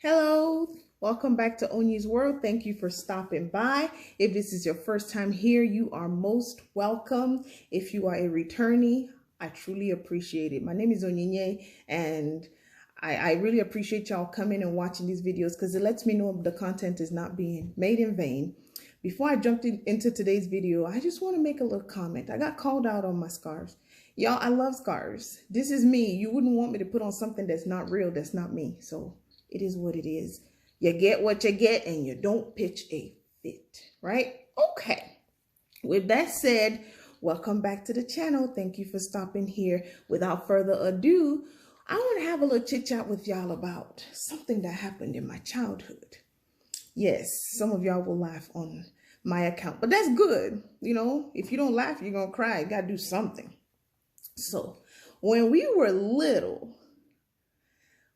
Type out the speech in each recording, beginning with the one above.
Hello, welcome back to Onyi's World. Thank you for stopping by. If this is your first time here, you are most welcome. If you are a returnee, I truly appreciate it. My name is Onyinye, and I really appreciate y'all coming and watching these videos because it lets me know the content is not being made in vain. Before I jump into today's video, I just want to make a little comment. I got called out on my scarves. Y'all, I love scarves. This is me. You wouldn't want me to put on something that's not real, that's not me. So it is what it is. You get what you get and you don't pitch a fit, right? Okay. With that said, welcome back to the channel. Thank you for stopping here. Without further ado, I want to have a little chit chat with y'all about something that happened in my childhood. Yes, some of y'all will laugh on my account, but that's good. You know, if you don't laugh, you're going to cry. You got to do something. So when we were little,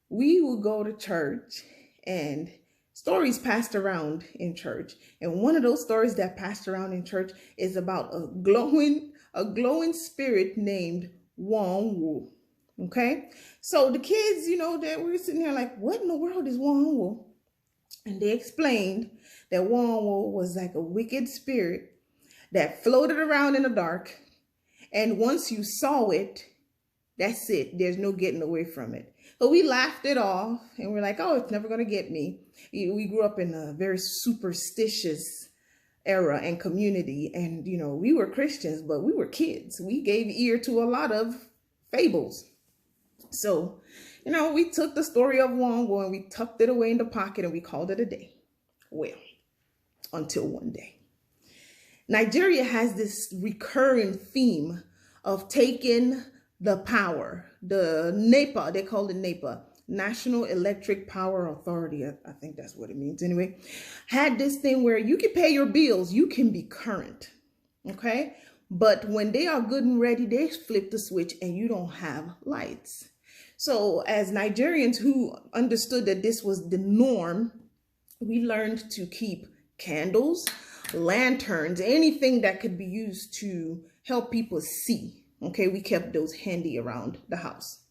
we would go to church and stories passed around in church. And one of those stories that passed around in church is about a glowing spirit named Wong Wu. Okay. So the kids, that we were sitting there like, what in the world is Wong Wu? And they explained that Wong Wu was like a wicked spirit that floated around in the dark. And once you saw it, that's it. There's no getting away from it. So we laughed it off and we're like, oh, it's never going to get me. We grew up in a very superstitious era and community. And, we were Christians, but we were kids. We gave ear to a lot of fables. So, we took the story of Wong Wu and we tucked it away in the pocket and we called it a day. Well, until one day. Nigeria has this recurring theme of taking the power, the NEPA, they call it NEPA, National Electric Power Authority, I think that's what it means anyway, had this thing where you can pay your bills, you can be current, okay? But when they are good and ready, they flip the switch and you don't have lights. So as Nigerians who understood that this was the norm, we learned to keep candles, lanterns, anything that could be used to help people see. Okay, we kept those handy around the house.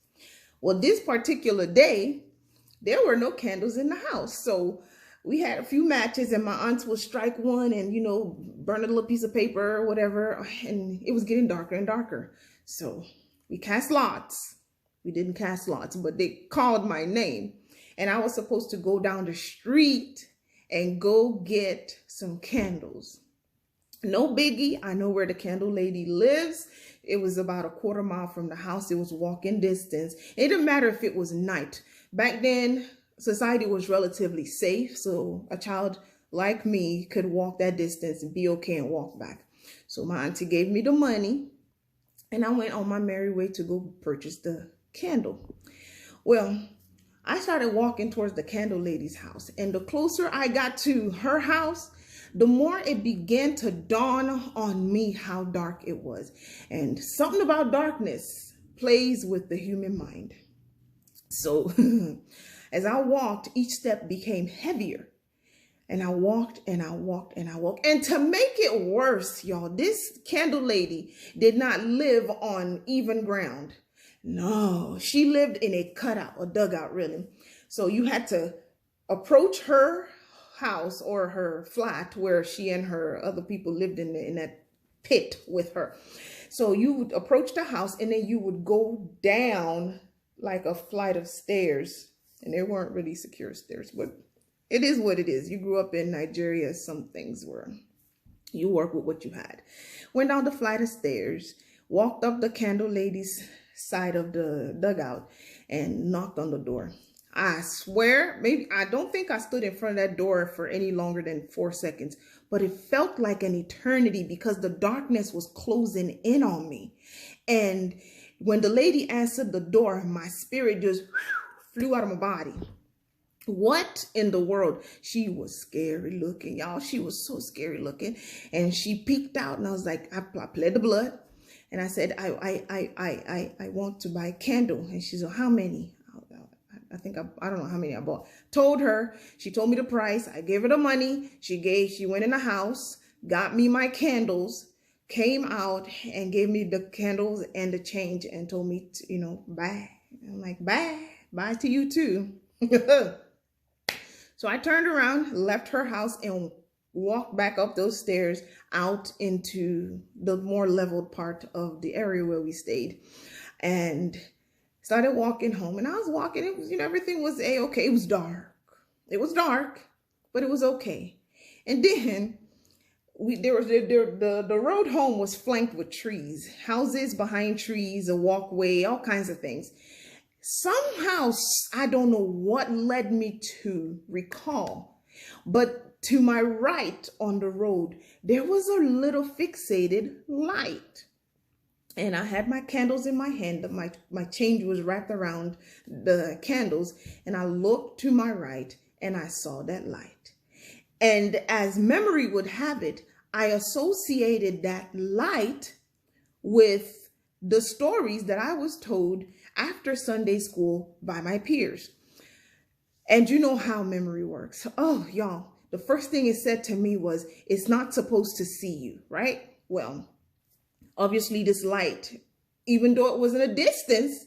Well, this particular day, there were no candles in the house. So we had a few matches and my aunts would strike one and, burn a little piece of paper or whatever. And it was getting darker and darker. So we cast lots. We didn't cast lots, but they called my name. And I was supposed to go down the street and go get some candles. No biggie. I know where the candle lady lives. It was about a quarter mile from the house. It was walking distance. It didn't matter if it was night. Back then, society was relatively safe. So a child like me could walk that distance and be okay and walk back. So my auntie gave me the money and I went on my merry way to go purchase the candle. Well, I started walking towards the candle lady's house. And the closer I got to her house, the more it began to dawn on me how dark it was. And something about darkness plays with the human mind. So as I walked, each step became heavier. And I walked and I walked and I walked. And to make it worse, y'all, this candle lady did not live on even ground. No, she lived in a cutout, a dugout really. So you had to approach her house or her flat where she and her other people lived in that pit with her. So you would approach the house and then you would go down like a flight of stairs. And they weren't really secure stairs, but it is what it is. You grew up in Nigeria. Some things were, you work with what you had. Went down the flight of stairs, walked up the candle lady's side of the dugout and knocked on the door. I swear, I don't think I stood in front of that door for any longer than 4 seconds, but it felt like an eternity because the darkness was closing in on me. And when the lady answered the door, my spirit just flew out of my body. What in the world? She was scary looking, y'all. She was so scary looking. And she peeked out and I was like, I pled the blood. And I said, I want to buy a candle. And she said, how many? I don't know how many I bought. Told her, she told me the price. I gave her the money. She went in the house, got me my candles, came out and gave me the candles and the change and told me, to, bye. I'm like, bye to you too. So I turned around, left her house, and walked back up those stairs out into the more leveled part of the area where we stayed, and started walking home. And I was walking, it was, everything was a-okay. It was dark. It was dark, but it was okay. And then the road home was flanked with trees, houses behind trees, a walkway, all kinds of things. Somehow, I don't know what led me to recall, but to my right on the road, there was a little fixated light. And I had my candles in my hand. My change was wrapped around the candles. And I looked to my right and I saw that light. And as memory would have it, I associated that light with the stories that I was told after Sunday school by my peers. And you know how memory works. Oh, y'all, the first thing it said to me was, it's not supposed to see you, right? Well, obviously this light, even though it was in a distance,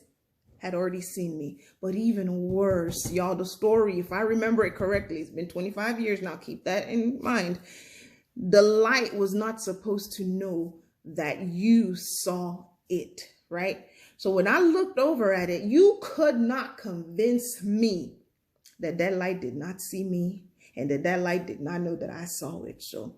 had already seen me. But even worse, y'all, the story, if I remember it correctly, it's been 25 years now, keep that in mind. The light was not supposed to know that you saw it, right? So when I looked over at it, you could not convince me that that light did not see me and that light did not know that I saw it. So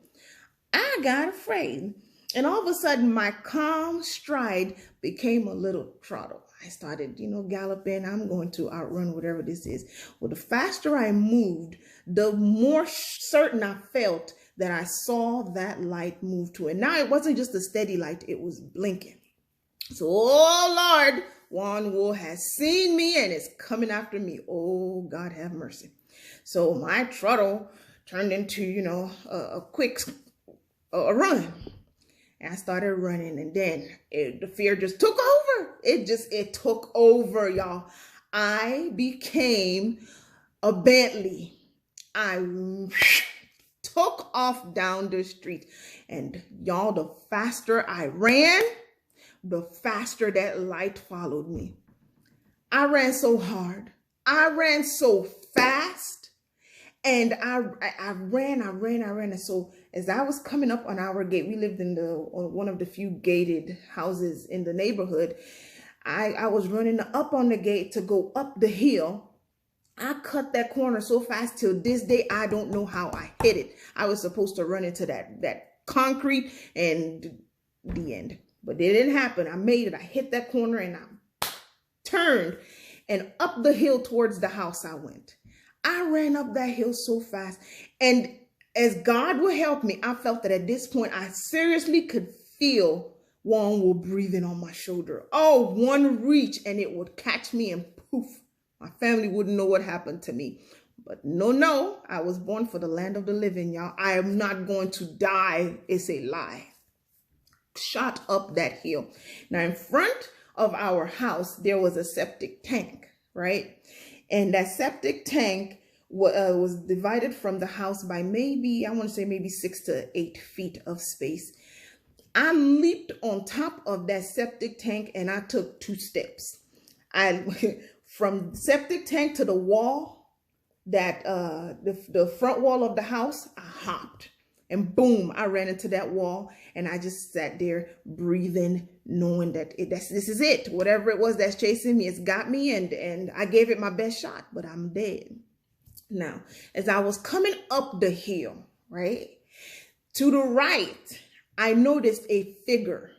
I got afraid. And all of a sudden, my calm stride became a little trottle. I started, galloping. I'm going to outrun whatever this is. Well, the faster I moved, the more certain I felt that I saw that light move to it. Now, it wasn't just a steady light. It was blinking. So, oh, Lord, Juan Wu has seen me and is coming after me. Oh, God have mercy. So my trottle turned into, a quick run. And I started running, and then the fear just took over. It took over, y'all. I became a Bentley. I took off down the street. And y'all, the faster I ran, the faster that light followed me. I ran so hard. I ran so fast. And I ran. And so as I was coming up on our gate, we lived in one of the few gated houses in the neighborhood. I was running up on the gate to go up the hill. I cut that corner so fast till this day, I don't know how I hit it. I was supposed to run into that concrete and the end. But it didn't happen. I made it. I hit that corner and I turned and up the hill towards the house I went. I ran up that hill so fast. And as God would help me, I felt that at this point, I seriously could feel Juan Wu breathing on my shoulder. Oh, one reach and it would catch me and poof, my family wouldn't know what happened to me. But no, I was born for the land of the living, y'all. I am not going to die. It's a lie. Shot up that hill. Now in front of our house, there was a septic tank, right? And that septic tank was divided from the house by maybe 6 to 8 feet of space. I leaped on top of that septic tank and I took 2 steps. From septic tank to the wall, the front wall of the house, I hopped. And boom, I ran into that wall and I just sat there breathing, knowing that this is it. Whatever it was that's chasing me, it's got me, and I gave it my best shot, but I'm dead. Now, as I was coming up the hill, right, to the right, I noticed a figure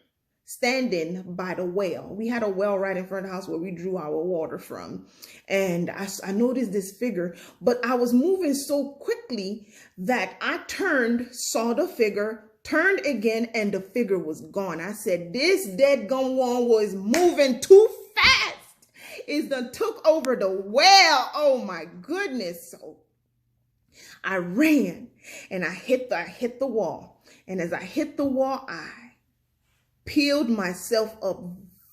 standing by the well. We had a well right in front of the house where we drew our water from. And I noticed this figure, but I was moving so quickly that I turned, saw the figure, turned again, and the figure was gone. I said, this dead gum one was moving too fast. It done took over the well. Oh my goodness. So I ran and I hit the wall. And as I hit the wall, I peeled myself up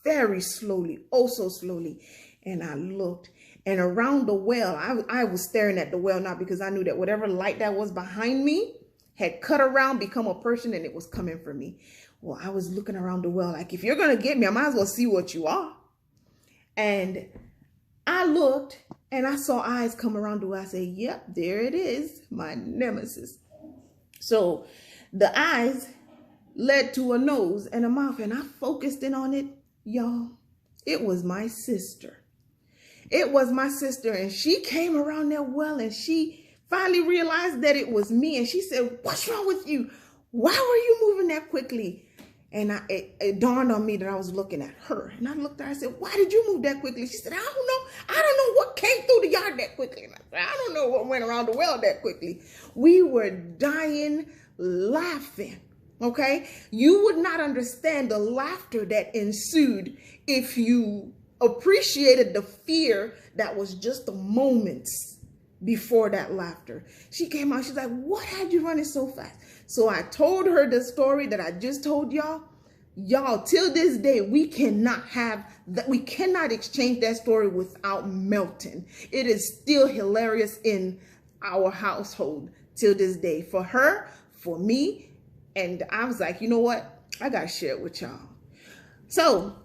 very slowly, oh so slowly. And I looked, and around the well, I was staring at the well now because I knew that whatever light that was behind me had cut around, become a person, and it was coming for me. Well, I was looking around the well like, if you're going to get me, I might as well see what you are. And I looked, And I saw eyes come around the way. I said, yep, there it is, my nemesis. So the eyes led to a nose and a mouth, and I focused in on it, y'all. It was my sister. It was my sister, and she came around there well, and she finally realized that it was me, and she said, what's wrong with you? Why were you moving that quickly? And it dawned on me that I was looking at her. And I looked at her, I said, why did you move that quickly? She said, I don't know. I don't know what came through the yard that quickly. And I said, I don't know what went around the well that quickly. We were dying laughing, okay? You would not understand the laughter that ensued if you appreciated the fear that was just the moments before that laughter. She came out, she's like, what had you running so fast? So I told her the story that I just told y'all. Y'all, till this day, we cannot have that. We cannot exchange that story without melting. It is still hilarious in our household till this day. For her, for me, and I was like, you know what? I got to share it with y'all. So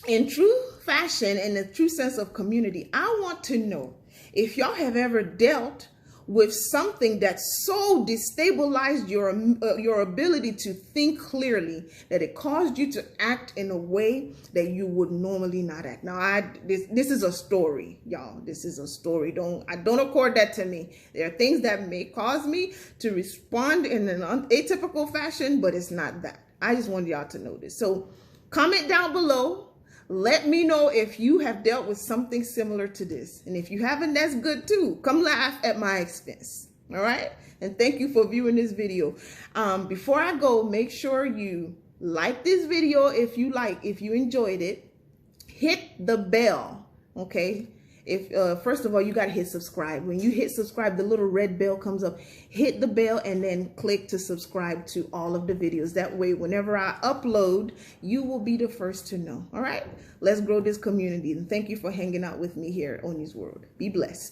in true fashion and the true sense of community, I want to know if y'all have ever dealt with something that so destabilized your ability to think clearly that it caused you to act in a way that you would normally not act. Now, this is a story, y'all. This is a story. Don't accord that to me. There are things that may cause me to respond in an atypical fashion, but it's not that. I just wanted y'all to know this. So comment down below. Let me know if you have dealt with something similar to this. And if you haven't, that's good too. Come laugh at my expense. All right? And thank you for viewing this video. Before I go, make sure you like this video if you enjoyed it. Hit the bell, okay? First of all, you got to hit subscribe. When you hit subscribe, the little red bell comes up. Hit the bell and then click to subscribe to all of the videos. That way, whenever I upload, you will be the first to know. All right? Let's grow this community. And thank you for hanging out with me here at Oni's World. Be blessed.